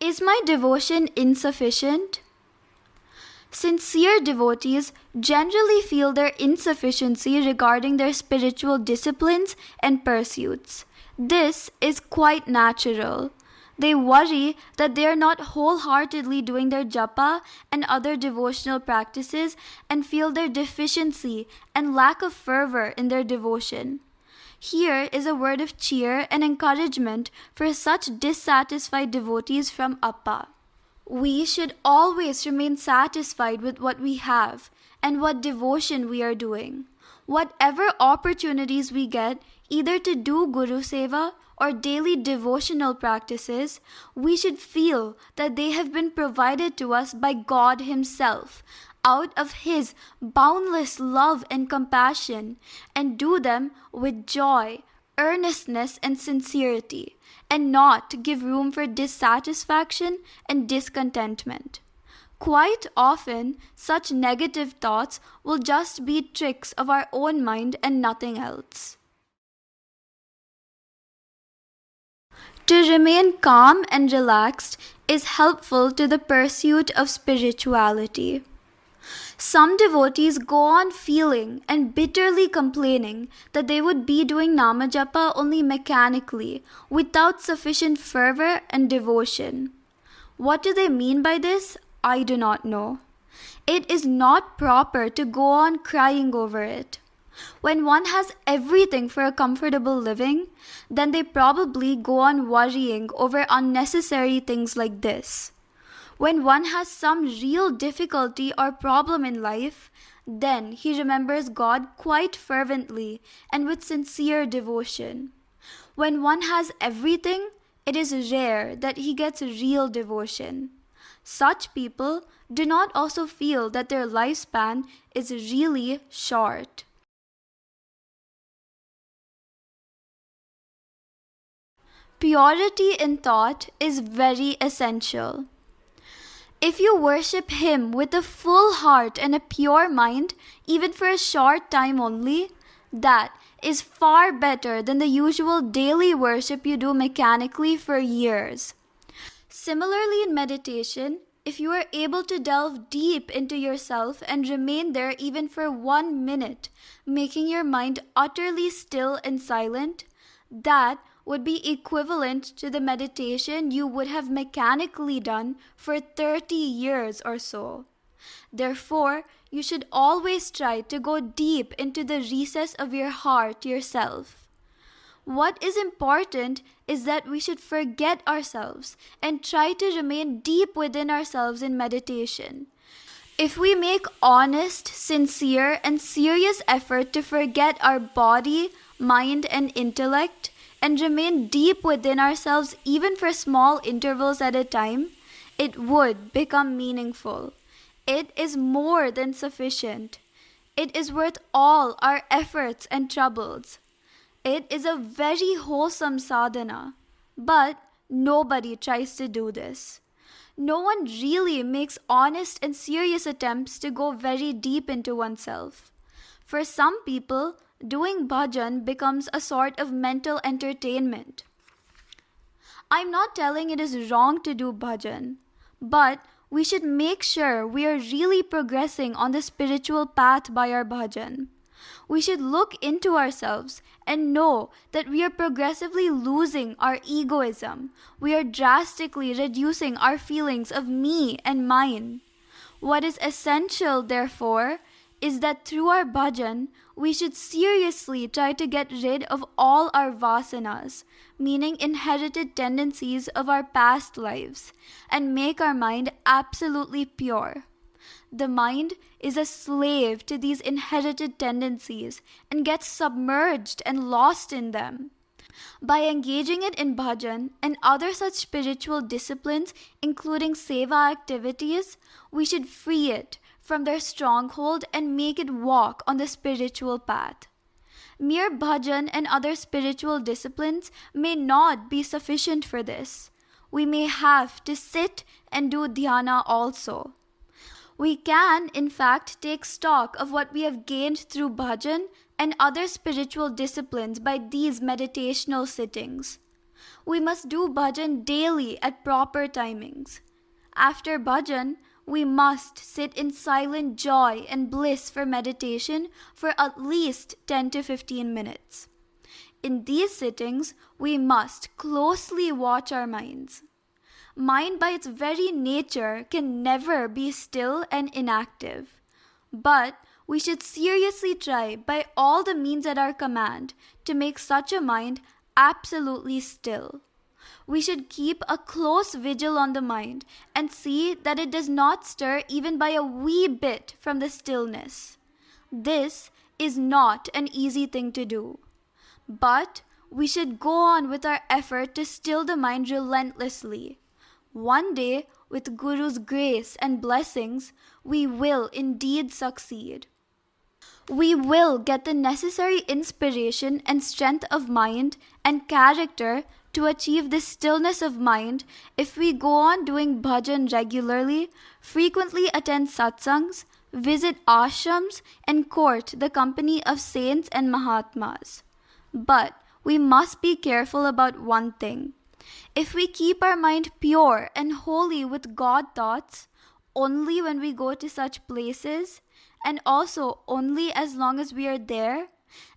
Is my devotion insufficient? Sincere devotees generally feel their insufficiency regarding their spiritual disciplines and pursuits. This is quite natural. They worry that they are not wholeheartedly doing their japa and other devotional practices and feel their deficiency and lack of fervor in their devotion. Here is a word of cheer and encouragement for such dissatisfied devotees from Appa. We should always remain satisfied with what we have and what devotion we are doing. Whatever opportunities we get, either to do Guru Seva or daily devotional practices, we should feel that they have been provided to us by God Himself, out of His boundless love and compassion, and do them with joy, earnestness, and sincerity, and not to give room for dissatisfaction and discontentment. Quite often, such negative thoughts will just be tricks of our own mind and nothing else. To remain calm and relaxed is helpful to the pursuit of spirituality. Some devotees go on feeling and bitterly complaining that they would be doing Namajapa only mechanically, without sufficient fervor and devotion. What do they mean by this? I do not know. It is not proper to go on crying over it. When one has everything for a comfortable living, then they probably go on worrying over unnecessary things like this. When one has some real difficulty or problem in life, then he remembers God quite fervently and with sincere devotion. When one has everything, it is rare that he gets real devotion. Such people do not also feel that their lifespan is really short. Purity in thought is very essential. If you worship Him with a full heart and a pure mind, even for a short time only, that is far better than the usual daily worship you do mechanically for years. Similarly, in meditation, if you are able to delve deep into yourself and remain there even for 1 minute, making your mind utterly still and silent, that would be equivalent to the meditation you would have mechanically done for 30 years or so. Therefore, you should always try to go deep into the recess of your heart yourself. What is important is that we should forget ourselves and try to remain deep within ourselves in meditation. If we make honest, sincere, and serious effort to forget our body, mind, and intellect, and remain deep within ourselves even for small intervals at a time, it would become meaningful. It is more than sufficient. It is worth all our efforts and troubles. It is a very wholesome sadhana, but nobody tries to do this. No one really makes honest and serious attempts to go very deep into oneself. For some people, doing bhajan becomes a sort of mental entertainment. I'm not telling it is wrong to do bhajan, but we should make sure we are really progressing on the spiritual path by our bhajan. We should look into ourselves and know that we are progressively losing our egoism. We are drastically reducing our feelings of me and mine. What is essential, therefore, is that through our bhajan, we should seriously try to get rid of all our vasanas, meaning inherited tendencies of our past lives, and make our mind absolutely pure. The mind is a slave to these inherited tendencies and gets submerged and lost in them. By engaging it in bhajan and other such spiritual disciplines, including seva activities, we should free it from their stronghold and make it walk on the spiritual path. Mere bhajan and other spiritual disciplines may not be sufficient for this. We may have to sit and do dhyana also. We can, in fact, take stock of what we have gained through bhajan and other spiritual disciplines by these meditational sittings. We must do bhajan daily at proper timings. After bhajan, we must sit in silent joy and bliss for meditation for at least 10 to 15 minutes. In these sittings, we must closely watch our minds. Mind by its very nature can never be still and inactive. But we should seriously try by all the means at our command to make such a mind absolutely still. We should keep a close vigil on the mind and see that it does not stir even by a wee bit from the stillness. This is not an easy thing to do. But we should go on with our effort to still the mind relentlessly. One day, with Guru's grace and blessings, we will indeed succeed. We will get the necessary inspiration and strength of mind and character to achieve this stillness of mind if we go on doing bhajan regularly, frequently attend satsangs, visit ashrams, and court the company of saints and mahatmas. But we must be careful about one thing. If we keep our mind pure and holy with God thoughts, only when we go to such places, and also only as long as we are there,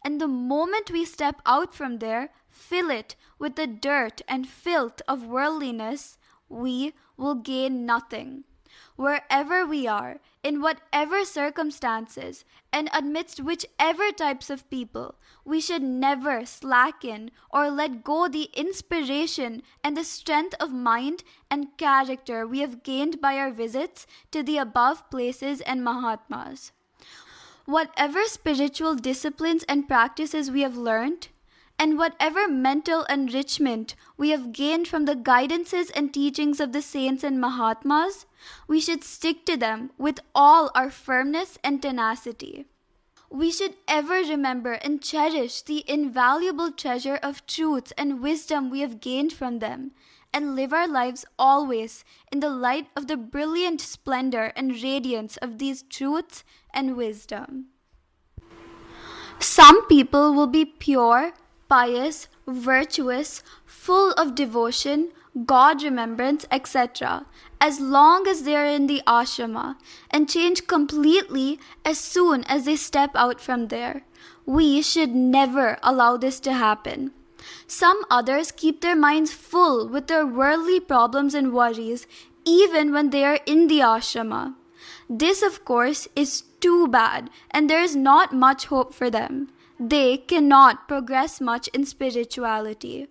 and the moment we step out from there, fill it with the dirt and filth of worldliness, we will gain nothing. Wherever we are, in whatever circumstances, and amidst whichever types of people, we should never slacken or let go the inspiration and the strength of mind and character we have gained by our visits to the above places and Mahatmas. Whatever spiritual disciplines and practices we have learnt, and whatever mental enrichment we have gained from the guidances and teachings of the saints and Mahatmas, we should stick to them with all our firmness and tenacity. We should ever remember and cherish the invaluable treasure of truths and wisdom we have gained from them, and live our lives always in the light of the brilliant splendor and radiance of these truths and wisdom. Some people will be pure, pious, virtuous, full of devotion, God remembrance, etc., as long as they are in the ashrama, and change completely as soon as they step out from there. We should never allow this to happen. Some others keep their minds full with their worldly problems and worries even when they are in the ashrama. This, of course, is too bad, and there is not much hope for them. They cannot progress much in spirituality.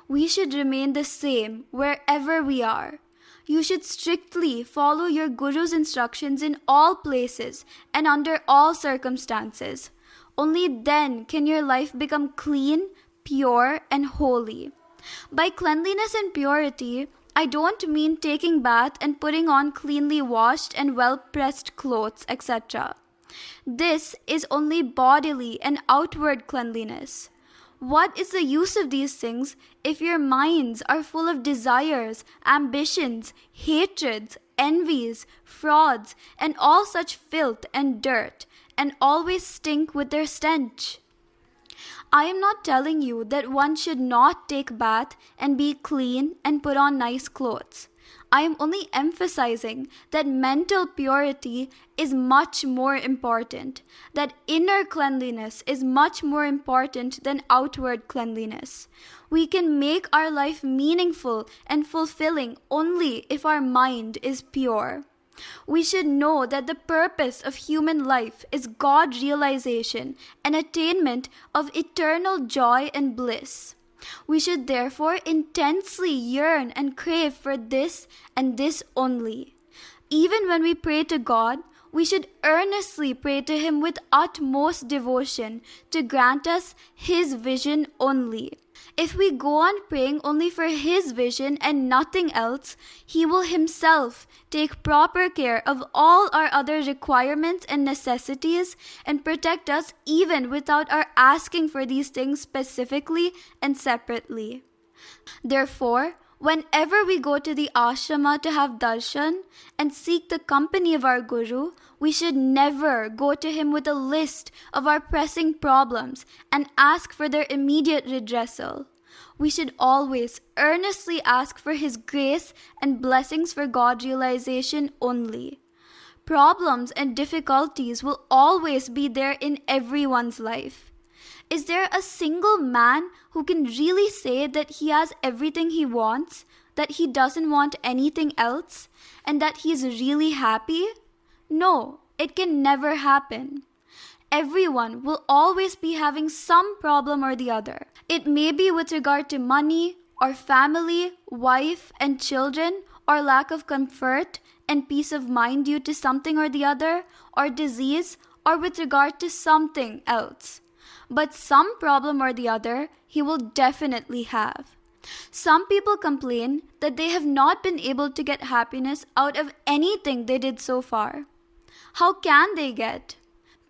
We should remain the same wherever we are. You should strictly follow your Guru's instructions in all places and under all circumstances. Only then can your life become clean, pure, and holy. By cleanliness and purity, I don't mean taking bath and putting on cleanly washed and well-pressed clothes, etc. This is only bodily and outward cleanliness. What is the use of these things if your minds are full of desires, ambitions, hatreds, envies, frauds, and all such filth and dirt, and always stink with their stench? I am not telling you that one should not take bath and be clean and put on nice clothes. I am only emphasizing that mental purity is much more important, that inner cleanliness is much more important than outward cleanliness. We can make our life meaningful and fulfilling only if our mind is pure. We should know that the purpose of human life is God realization and attainment of eternal joy and bliss. We should therefore intensely yearn and crave for this and this only. Even when we pray to God, we should earnestly pray to Him with utmost devotion to grant us His vision only. If we go on praying only for His vision and nothing else, He will Himself take proper care of all our other requirements and necessities and protect us even without our asking for these things specifically and separately. Therefore, whenever we go to the ashrama to have darshan and seek the company of our Guru, we should never go to him with a list of our pressing problems and ask for their immediate redressal. we should always earnestly ask for His grace and blessings for God realization only. Problems and difficulties will always be there in everyone's life. Is there a single man who can really say that he has everything he wants, that he doesn't want anything else, and that he's really happy? No, it can never happen. Everyone will always be having some problem or the other. It may be with regard to money, or family, wife, and children, or lack of comfort and peace of mind due to something or the other, or disease, or with regard to something else. But some problem or the other he will definitely have. Some people complain that they have not been able to get happiness out of anything they did so far. How can they get?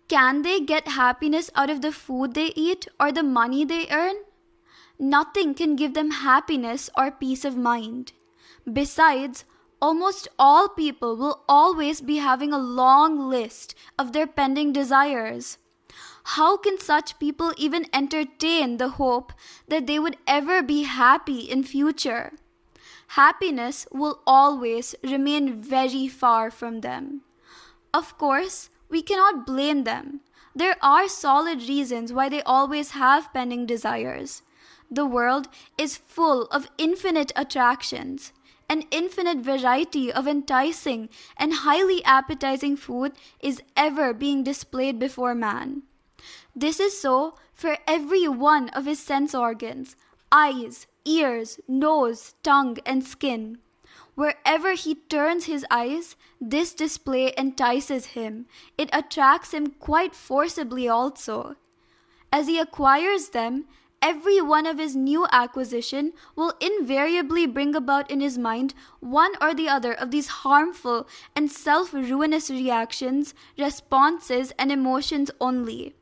Can they get happiness out of the food they eat or the money they earn? Nothing can give them happiness or peace of mind. Besides, almost all people will always be having a long list of their pending desires. How can such people even entertain the hope that they would ever be happy in future? Happiness will always remain very far from them. Of course, we cannot blame them. There are solid reasons why they always have pending desires. The world is full of infinite attractions. An infinite variety of enticing and highly appetizing food is ever being displayed before man. This is so for every one of his sense organs, eyes, ears, nose, tongue, and skin. Wherever he turns his eyes, this display entices him. It attracts him quite forcibly also. As he acquires them, every one of his new acquisition will invariably bring about in his mind one or the other of these harmful and self-ruinous reactions, responses, and emotions only,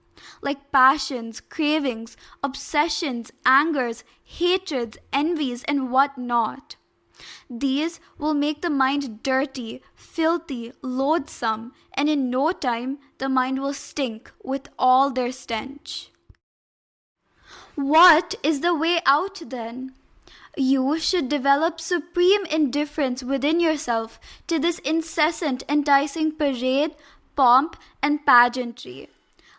like passions, cravings, obsessions, angers, hatreds, envies, and what not. These will make the mind dirty, filthy, loathsome, and in no time the mind will stink with all their stench. What is the way out then? You should develop supreme indifference within yourself to this incessant enticing parade, pomp, and pageantry.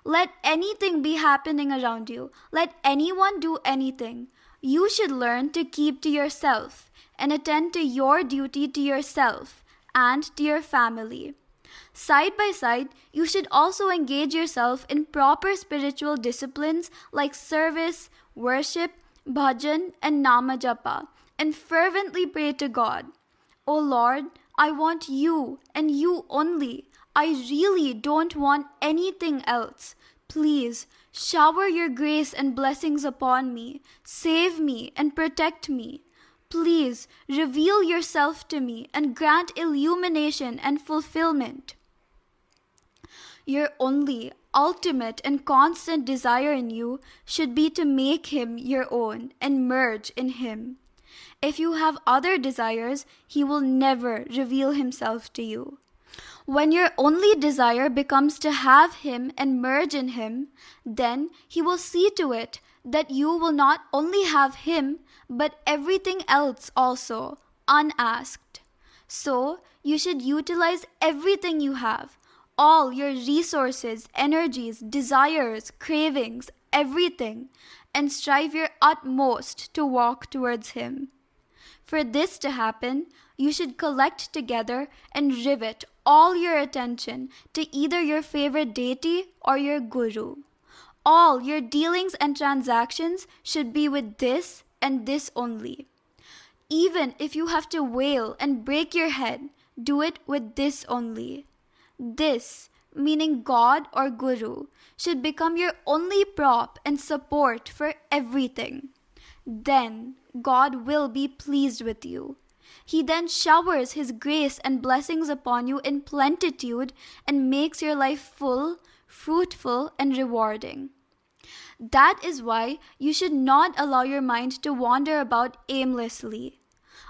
Let anything be happening around you. Let anyone do anything. You should learn to keep to yourself and attend to your duty to yourself and to your family. Side by side, you should also engage yourself in proper spiritual disciplines like service, worship, bhajan, and nama japa, and fervently pray to God. O Lord, I want you and you only. I really don't want anything else. Please shower your grace and blessings upon me. Save me and protect me. Please reveal yourself to me and grant illumination and fulfillment. Your only, ultimate, and constant desire in you should be to make him your own and merge in him. If you have other desires, he will never reveal himself to you. When your only desire becomes to have him and merge in him, then he will see to it that you will not only have him, but everything else also, unasked. So, you should utilize everything you have, all your resources, energies, desires, cravings, everything, and strive your utmost to walk towards him. For this to happen, you should collect together and rivet all your attention to either your favorite deity or your guru. All your dealings and transactions should be with this and this only. Even if you have to wail and break your head, do it with this only. This, meaning God or Guru, should become your only prop and support for everything. Then God will be pleased with you. He then showers his grace and blessings upon you in plenitude and makes your life full, fruitful, and rewarding. That is why you should not allow your mind to wander about aimlessly.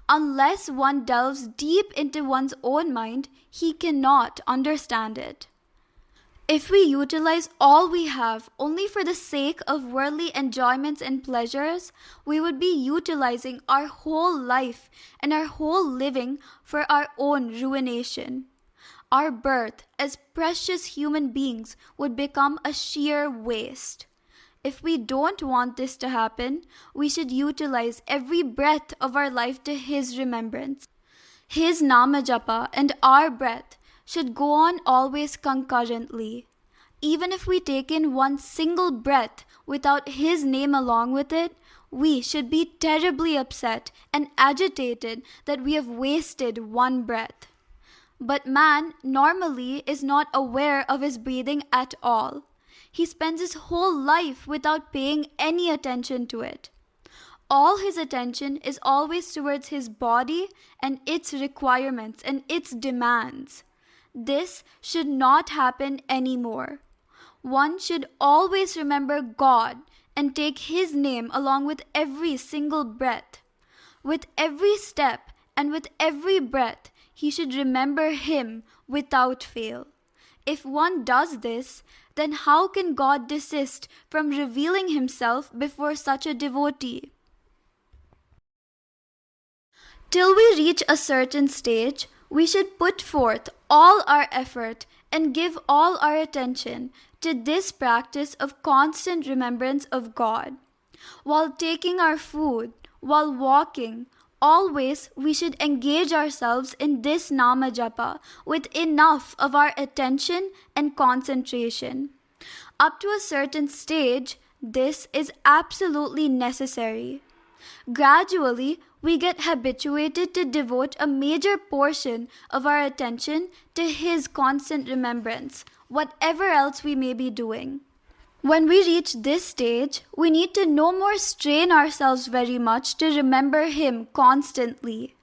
Unless one delves deep into one's own mind, he cannot understand it. If we utilize all we have only for the sake of worldly enjoyments and pleasures, we would be utilizing our whole life and our whole living for our own ruination. Our birth as precious human beings would become a sheer waste. If we don't want this to happen, we should utilize every breath of our life to His remembrance. His Nama Japa and our breath should go on always concurrently. Even if we take in one single breath without His name along with it, we should be terribly upset and agitated that we have wasted one breath. But man normally is not aware of his breathing at all. He spends his whole life without paying any attention to it. All his attention is always towards his body and its requirements and its demands. This should not happen anymore. One should always remember God and take His name along with every single breath. With every step and with every breath, he should remember Him without fail. If one does this, then how can God desist from revealing Himself before such a devotee? Till we reach a certain stage, we should put forth all our effort and give all our attention to this practice of constant remembrance of God. While taking our food, while walking, always we should engage ourselves in this Nama Japa with enough of our attention and concentration. Up to a certain stage, this is absolutely necessary. Gradually, we get habituated to devote a major portion of our attention to His constant remembrance, whatever else we may be doing. When we reach this stage, we need to no more strain ourselves very much to remember Him constantly.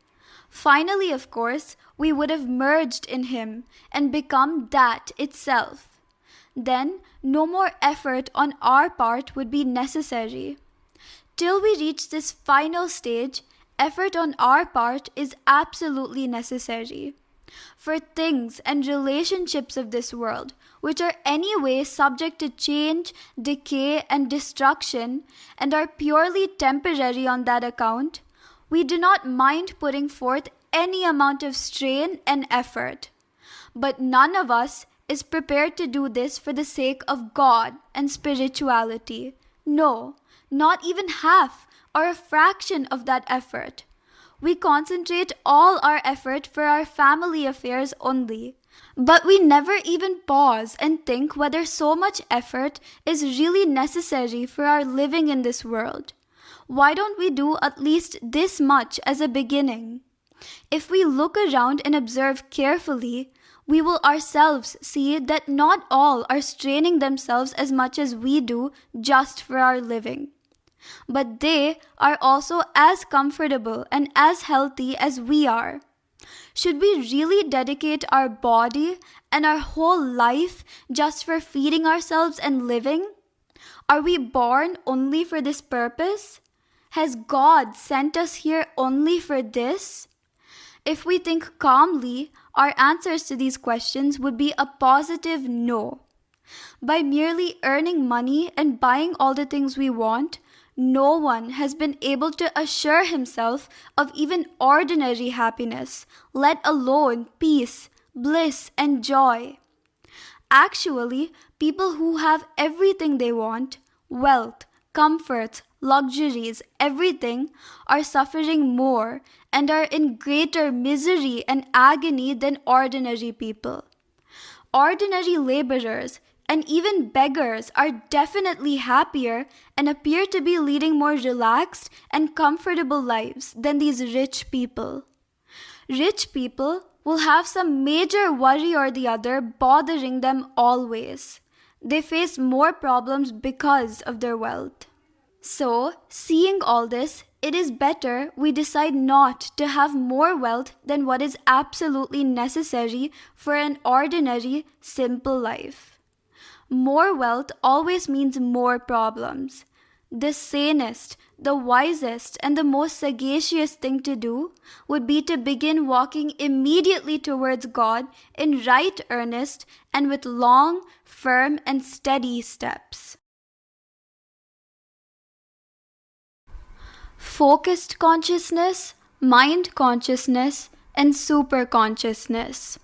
Finally, of course, we would have merged in Him and become that itself. Then, no more effort on our part would be necessary. Till we reach this final stage, effort on our part is absolutely necessary. For things and relationships of this world, which are anyway subject to change, decay, and destruction, and are purely temporary on that account, we do not mind putting forth any amount of strain and effort. But none of us is prepared to do this for the sake of God and spirituality. No, not even half or a fraction of that effort. We concentrate all our effort for our family affairs only. But we never even pause and think whether so much effort is really necessary for our living in this world. Why don't we do at least this much as a beginning? If we look around and observe carefully, we will ourselves see that not all are straining themselves as much as we do just for our living. But they are also as comfortable and as healthy as we are. Should we really dedicate our body and our whole life just for feeding ourselves and living? Are we born only for this purpose? Has God sent us here only for this? If we think calmly, our answers to these questions would be a positive no. By merely earning money and buying all the things we want, no one has been able to assure himself of even ordinary happiness, let alone peace, bliss, and joy. Actually, people who have everything they want, wealth, comforts, luxuries, everything, are suffering more and are in greater misery and agony than ordinary people. Ordinary laborers and even beggars are definitely happier and appear to be leading more relaxed and comfortable lives than these rich people. Rich people will have some major worry or the other bothering them always. They face more problems because of their wealth. So, seeing all this, it is better we decide not to have more wealth than what is absolutely necessary for an ordinary, simple life. More wealth always means more problems. the sanest, the wisest, and the most sagacious thing to do would be to begin walking immediately towards God in right earnest and with long, firm, and steady steps. Focused consciousness, mind consciousness, and super consciousness.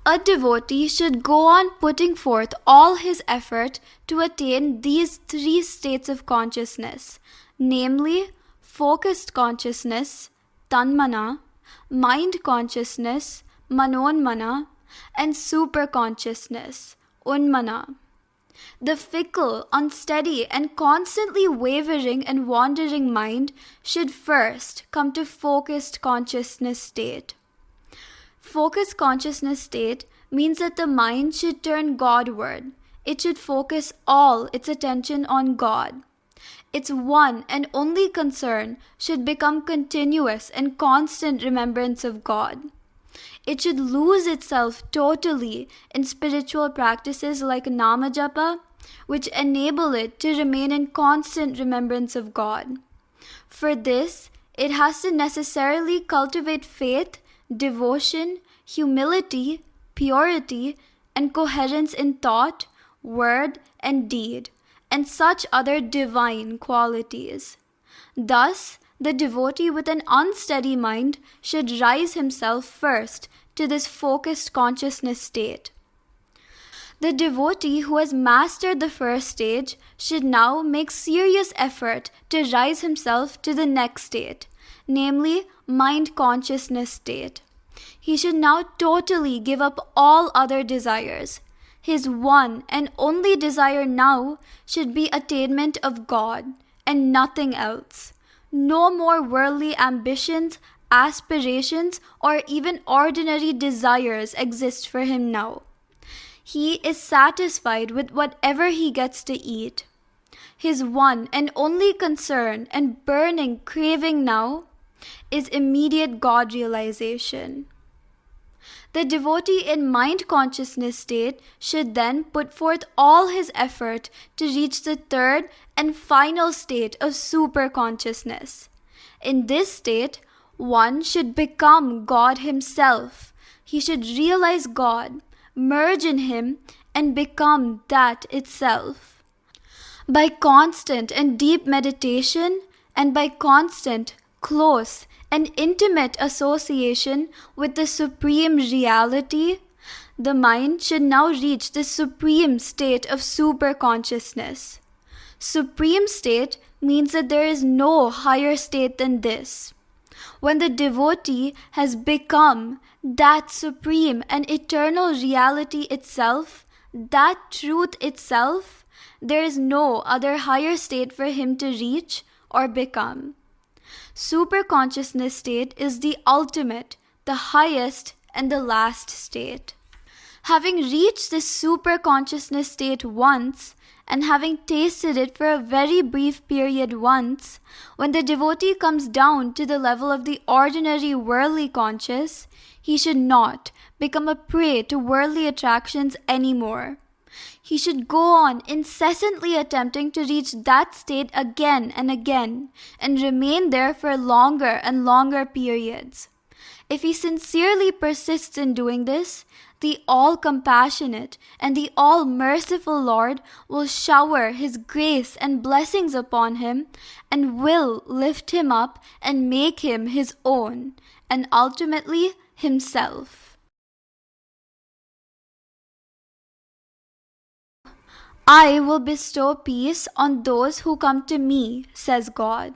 A devotee should go on putting forth all his effort to attain these three states of consciousness, namely focused consciousness, tanmana, mind consciousness, manonmana, and super consciousness, unmana. The fickle, unsteady, and constantly wavering and wandering mind should first come to focused consciousness state. Focused consciousness state means that the mind should turn Godward. It should focus all its attention on God. Its one and only concern should become continuous and constant remembrance of God. It should lose itself totally in spiritual practices like namajapa, which enable it to remain in constant remembrance of God. For this, it has to necessarily cultivate faith, devotion, humility, purity, and coherence in thought, word, and deed, and such other divine qualities. Thus, the devotee with an unsteady mind should rise himself first to this focused consciousness state. The devotee who has mastered the first stage should now make serious effort to rise himself to the next state, namely mind consciousness state. He should now totally give up all other desires. His one and only desire now should be attainment of God and nothing else. No more worldly ambitions, aspirations, or even ordinary desires exist for him now. He is satisfied with whatever he gets to eat. His one and only concern and burning craving now is immediate God realization. The devotee in mind consciousness state should then put forth all his effort to reach the third and final state of super consciousness. In this state, one should become God himself. He should realize God, merge in him, and become that itself. By constant and deep meditation, and by constant, close, and intimate association with the supreme reality, the mind should now reach the supreme state of super consciousness. Supreme state means that there is no higher state than this. When the devotee has become that supreme and eternal reality itself, that truth itself, there is no other higher state for him to reach or become. Super consciousness state is the ultimate, the highest, and the last state. Having reached this super consciousness state once, and having tasted it for a very brief period once, when the devotee comes down to the level of the ordinary worldly conscious, he should not become a prey to worldly attractions anymore. He should go on incessantly attempting to reach that state again and again, and remain there for longer and longer periods. If he sincerely persists in doing this, the all-compassionate and the all-merciful Lord will shower His grace and blessings upon him, and will lift him up and make him His own, and ultimately Himself. I will bestow peace on those who come to me, says God.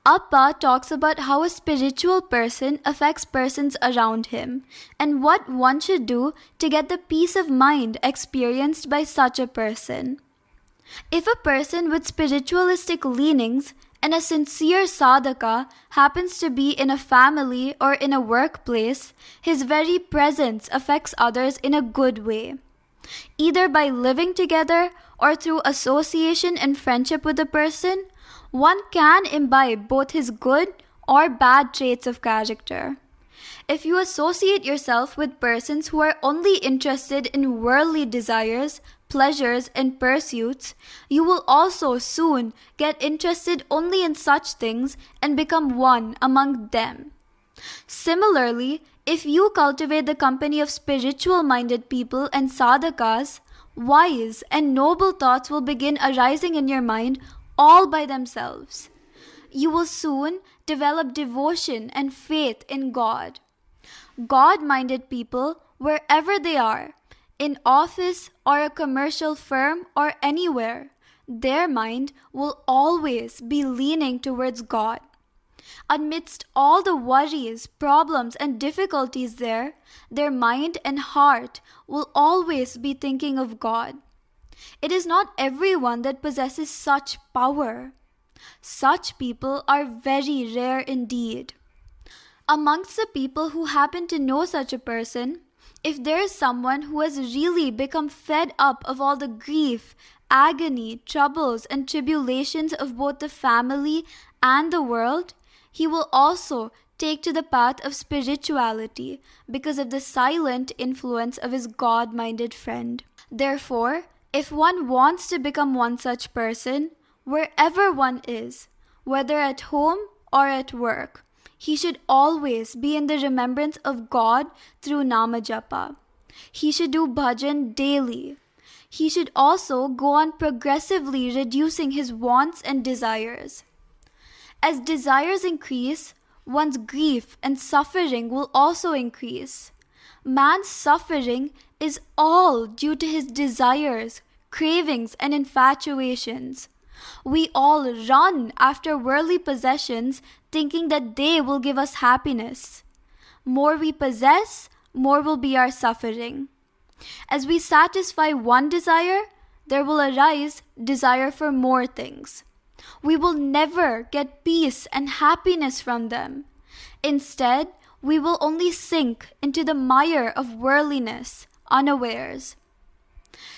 Appa talks about how a spiritual person affects persons around him, and what one should do to get the peace of mind experienced by such a person. If a person with spiritualistic leanings and a sincere sadhaka happens to be in a family or in a workplace, his very presence affects others in a good way. Either by living together or through association and friendship with a person, one can imbibe both his good or bad traits of character. If you associate yourself with persons who are only interested in worldly desires, pleasures, and pursuits, you will also soon get interested only in such things and become one among them. Similarly, if you cultivate the company of spiritual-minded people and sadhakas, wise and noble thoughts will begin arising in your mind all by themselves. You will soon develop devotion and faith in God. God-minded people, wherever they are, in office or a commercial firm or anywhere, their mind will always be leaning towards God. Amidst all the worries, problems, and difficulties there, their mind and heart will always be thinking of God. It is not everyone that possesses such power. Such people are very rare indeed. Amongst the people who happen to know such a person, if there is someone who has really become fed up of all the grief, agony, troubles, and tribulations of both the family and the world, he will also take to the path of spirituality because of the silent influence of his God-minded friend. Therefore, if one wants to become one such person, wherever one is, whether at home or at work, he should always be in the remembrance of God through Namajapa. He should do bhajan daily. He should also go on progressively reducing his wants and desires. As desires increase, one's grief and suffering will also increase. Man's suffering is all due to his desires, cravings, and infatuations. We all run after worldly possessions thinking that they will give us happiness. More we possess, more will be our suffering. As we satisfy one desire, there will arise desire for more things. We will never get peace and happiness from them. Instead, we will only sink into the mire of worldliness, unawares.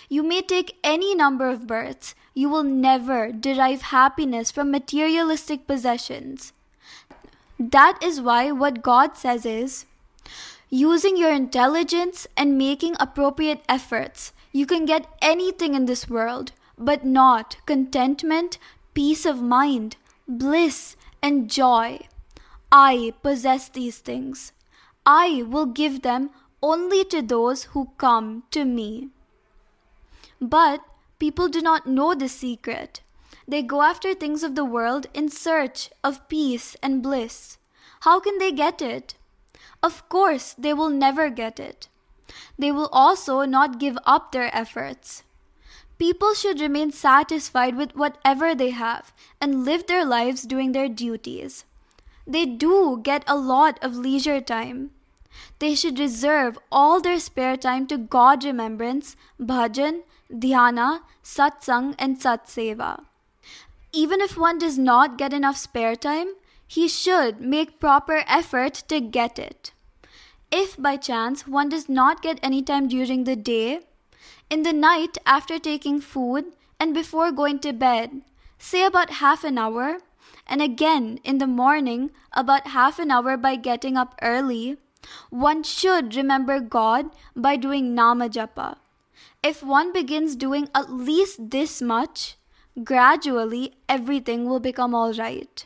You may take any number of births, you will never derive happiness from materialistic possessions. That is why what God says is, using your intelligence and making appropriate efforts, you can get anything in this world, but not contentment, peace of mind, bliss, and joy. I possess these things. I will give them only to those who come to me. But people do not know this secret. They go after things of the world in search of peace and bliss. How can they get it? Of course, they will never get it. They will also not give up their efforts. People should remain satisfied with whatever they have and live their lives doing their duties. They do get a lot of leisure time. They should reserve all their spare time to God remembrance, bhajan, dhyana, satsang, and satseva. Even if one does not get enough spare time, he should make proper effort to get it. If by chance one does not get any time during the day, in the night after taking food and before going to bed, say about half an hour, and again in the morning about half an hour by getting up early, one should remember God by doing Namajapa. If one begins doing at least this much, gradually everything will become all right.